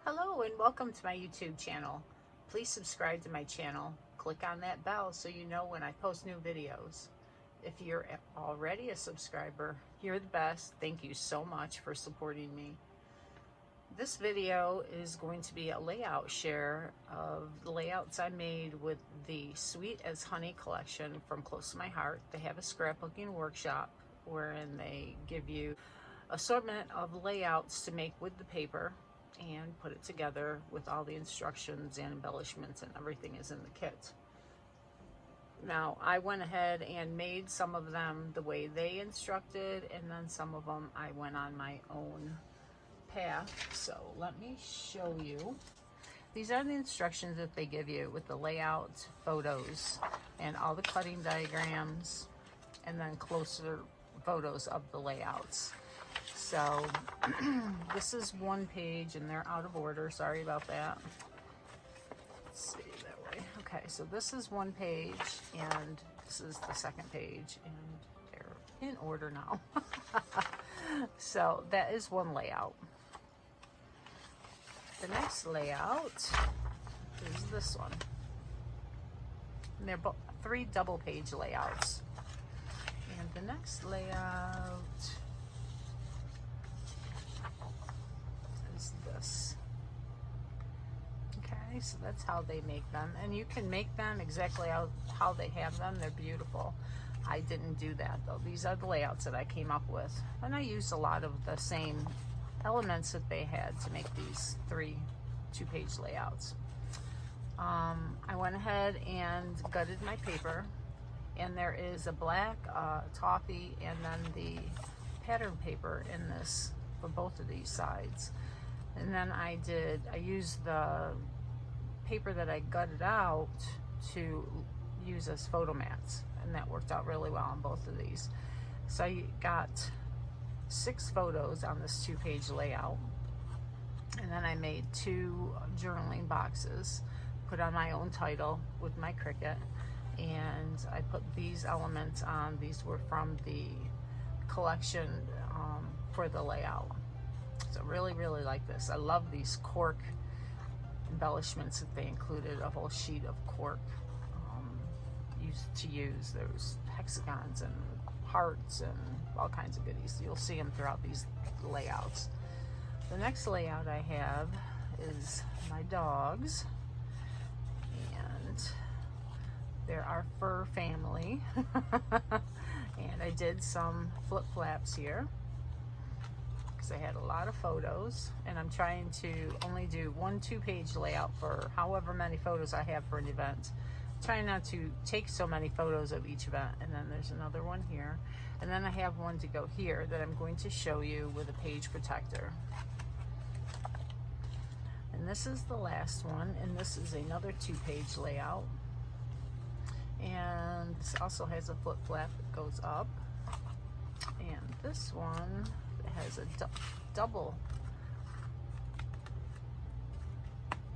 Hello and welcome to my YouTube channel. Please subscribe to my channel. Click on that bell so you know when I post new videos. If you're already a subscriber, you're the best. Thank you so much for supporting me. This video is going to be a layout share of the layouts I made with the Sweet as Honey collection from Close to My Heart. They have a scrapbooking workshop wherein they give you assortment of layouts to make with the paper and put it together with all the instructions and embellishments, and everything is in the kit. Now I went ahead and made some of them the way they instructed, and then some of them I went on my own path. So let me show you. These are the instructions that they give you with the layout, photos, and all the cutting diagrams, and then closer photos of the layouts. So this is one page and they're out of order. Sorry about that. Let's see that way. Okay, so this is one page and this is the second page, and they're in order now. So that is one layout. The next layout is this one. And they're both 3 double page layouts. And the next layout is this. Okay, so that's how they make them. And you can make them exactly how they have them. They're beautiful. I didn't do that though. These are the layouts that I came up with. And I used a lot of the same elements that they had to make these 3 2-page layouts. I went ahead and gutted my paper, and there is a black toffee and then the pattern paper in this for both of these sides. And then I used the paper that I gutted out to use as photo mats, and that worked out really well on both of these. So I got 6 photos on this 2-page layout, and then I made 2 journaling boxes, put on my own title with my Cricut, and I put these elements on. These were from the collection for the layout. So really like this. I love these cork embellishments that they included, a whole sheet of cork used to use. There's hexagons and hearts and all kinds of goodies. You'll see them throughout these layouts. The next layout I have is my dogs, and they're our fur family. And I did some flip-flaps here because I had a lot of photos, and I'm trying to only do 1 2-page layout for however many photos I have for an event. Trying not to take so many photos of each event. And then there's another one here, and then I have one to go here that I'm going to show you with a page protector. And this is the last one, and this is another 2-page layout, and this also has a flip flap that goes up, and this one has a double.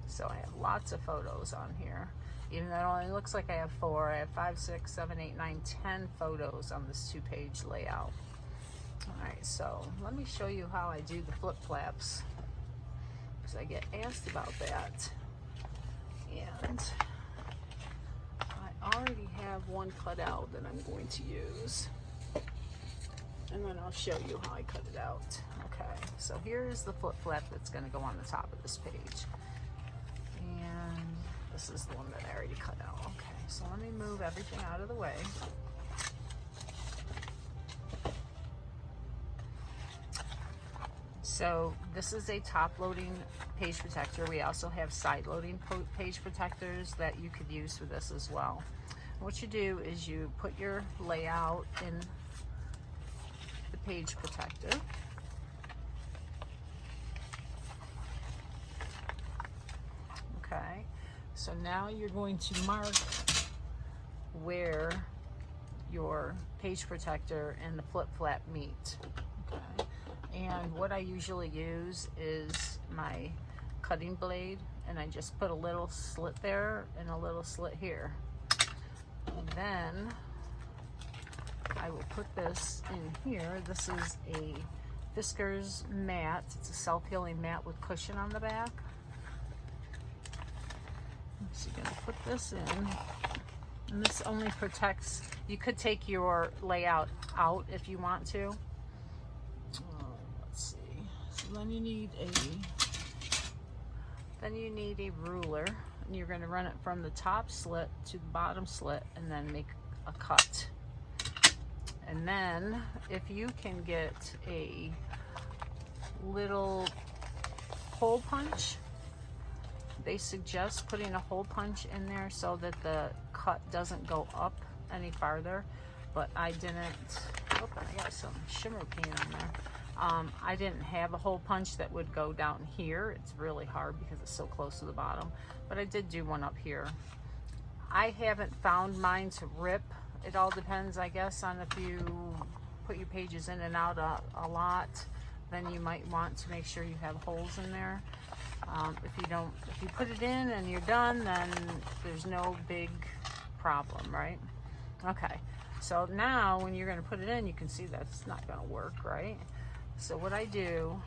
So I have lots of photos on here. Even though it only looks like I have 4, I have 5, 6, 7, 8, 9, 10 photos on this 2-page layout. Alright, so let me show you how I do the flip flaps, because I get asked about that. And I already have one cut out that I'm going to use, and then I'll show you how I cut it out. Okay, so here's the flip flap that's going to go on the top of this page. And this is the one that I already cut out. Okay, so let me move everything out of the way. So this is a top loading page protector. We also have side loading page protectors that you could use for this as well. What you do is you put your layout in the page protector. Okay, so now you're going to mark where your page protector and the flip flap meet. Okay. And what I usually use is my cutting blade, and I just put a little slit there and a little slit here. And then I will put this in here. This is a Fiskars mat. It's a self-healing mat with cushion on the back. So you're gonna put this in, and this only protects, you could take your layout out if you want to. Let's see, so then you need a ruler, and you're gonna run it from the top slit to the bottom slit and then make a cut. And then if you can get a little hole punch, they suggest putting a hole punch in there so that the cut doesn't go up any farther, but I didn't. Oh, I got some shimmer paint on there. I didn't have a hole punch that would go down here. It's really hard because it's so close to the bottom, but I did do one up here. I haven't found mine to rip. It all depends, I guess, on if you put your pages in and out a lot, then you might want to make sure you have holes in there. If you put it in and you're done, then there's no big problem, right? Okay, so now when you're gonna put it in, you can see that it's not gonna work, right? So what I do,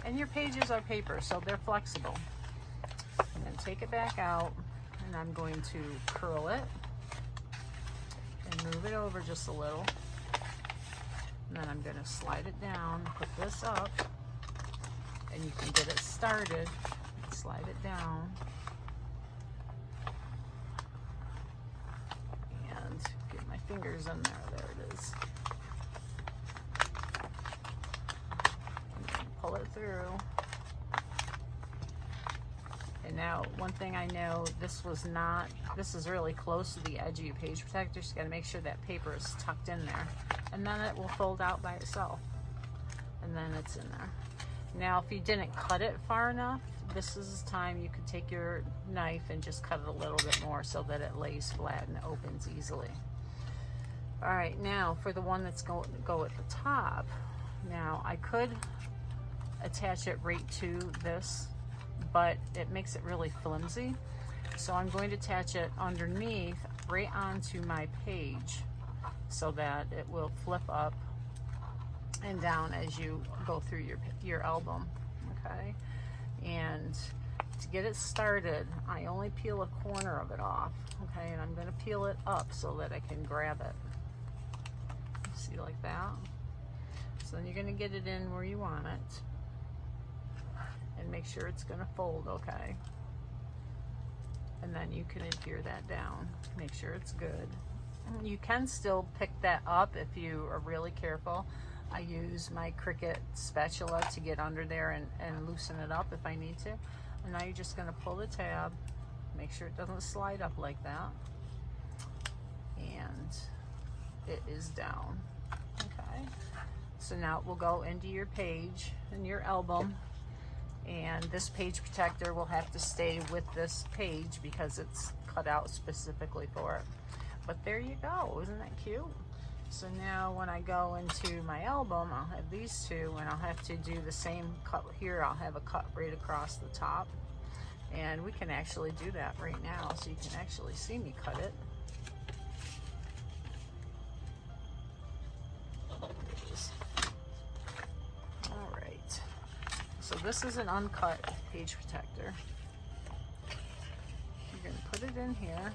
and your pages are paper, so they're flexible. I'm gonna take it back out, and I'm going to curl it and move it over just a little. And then I'm gonna slide it down, put this up, and you can get it started. Slide it down. And get my fingers in there. There it is. And then pull it through. And now, one thing I know, this is really close to the edge of your page protector, so you gotta make sure that paper is tucked in there. And then it will fold out by itself. And then it's in there. Now, if you didn't cut it far enough, this is the time you could take your knife and just cut it a little bit more so that it lays flat and opens easily. All right, now for the one that's going to go at the top, now I could attach it right to this, but it makes it really flimsy. So I'm going to attach it underneath right onto my page so that it will flip up and down as you go through your album, okay? And to get it started, I only peel a corner of it off, okay? And I'm gonna peel it up so that I can grab it. See, like that? So then you're gonna get it in where you want it. And make sure it's gonna fold, okay? And then you can adhere that down. Make sure it's good. You can still pick that up if you are really careful. I use my Cricut spatula to get under there and loosen it up if I need to. And now you're just gonna pull the tab, make sure it doesn't slide up like that. And it is down, okay? So now it will go into your page and your album. And this page protector will have to stay with this page because it's cut out specifically for it. But there you go, isn't that cute? So now when I go into my album, I'll have these two, and I'll have to do the same cut here. I'll have a cut right across the top. And we can actually do that right now, so you can actually see me cut it. All right. So this is an uncut page protector. You're gonna put it in here.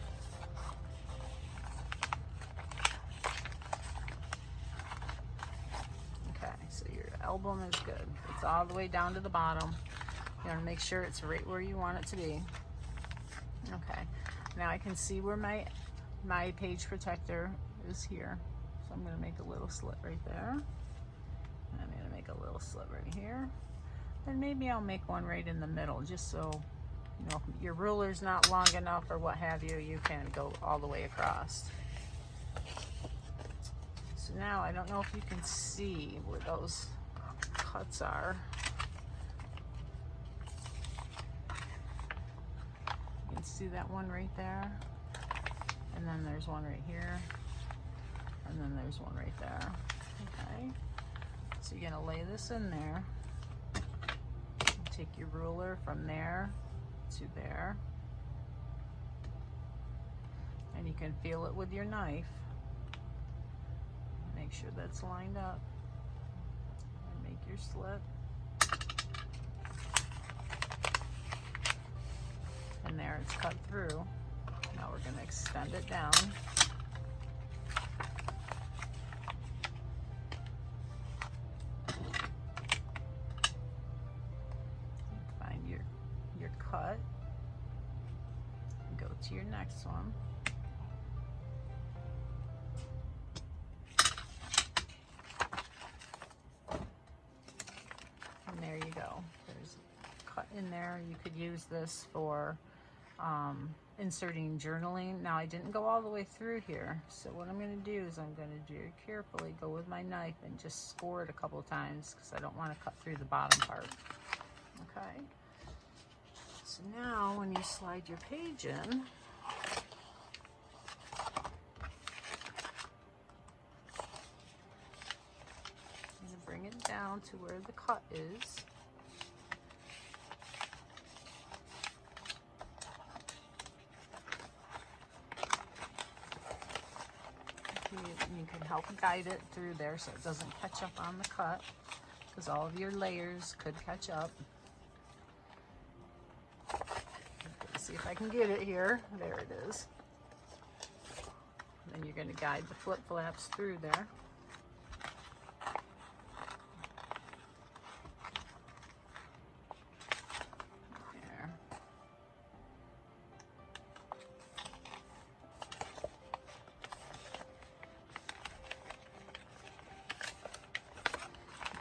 So your album is good. It's all the way down to the bottom. You want to make sure it's right where you want it to be. Okay. Now I can see where my page protector is here. So I'm going to make a little slit right there. And I'm going to make a little slit right here. And maybe I'll make one right in the middle, just so, you know, if your ruler's not long enough or what have you, you can go all the way across. So now I don't know if you can see where those cuts are. You can see that one right there. And then there's one right here. And then there's one right there. Okay. So you're gonna lay this in there. Take your ruler from there to there. And you can feel it with your knife. Make sure that's lined up. And make your slit. And there it's cut through. Now we're going to extend it down. Find your cut. Go to your next one. And there you go. There's a cut in there. You could use this for inserting journaling. Now I didn't go all the way through here, so what I'm going to do is I'm going to very carefully go with my knife and just score it a couple times because I don't want to cut through the bottom part. Okay, so now when you slide your page in, I'm going to bring it down to where the cut is. You can help guide it through there so it doesn't catch up on the cut, because all of your layers could catch up. Let's see if I can get it here. There it is. And then you're going to guide the flip flaps through there.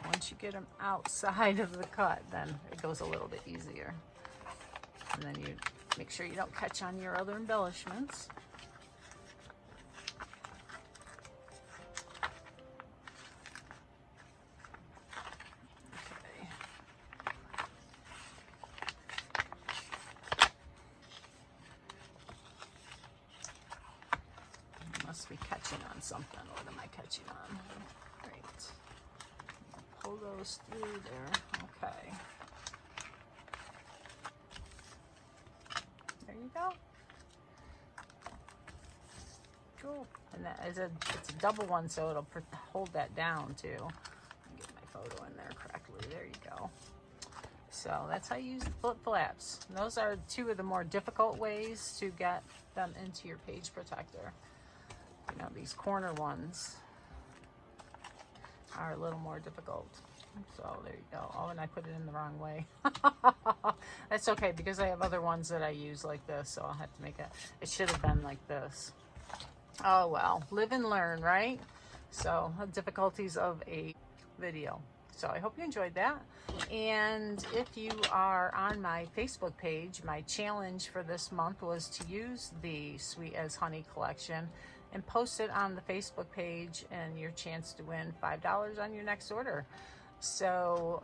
Once you get them outside of the cut, then it goes a little bit easier. And then you make sure you don't catch on your other embellishments. Okay. I must be catching on something. What am I catching on? Great. Pull those through there. Okay. There you go. Cool. And that is it's a double one, so it'll hold that down too. Let me get my photo in there correctly. There you go. So that's how you use the flip flaps. And those are two of the more difficult ways to get them into your page protector. You know, these corner ones are a little more difficult. So there you go. Oh, and I put it in the wrong way. That's okay, because I have other ones that I use like this, so I'll have to make it should have been like this. Oh well, live and learn, right? So the difficulties of a video. So I hope you enjoyed that. And if you are on my Facebook page, my challenge for this month was to use the Sweet as Honey collection and post it on the Facebook page, and your chance to win $5 on your next order. So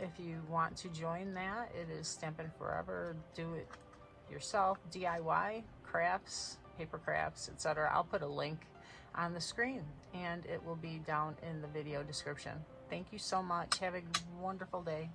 if you want to join that, it is Stampin' Forever, do it yourself, DIY, crafts, paper crafts, etc. I'll put a link on the screen and it will be down in the video description. Thank you so much. Have a wonderful day.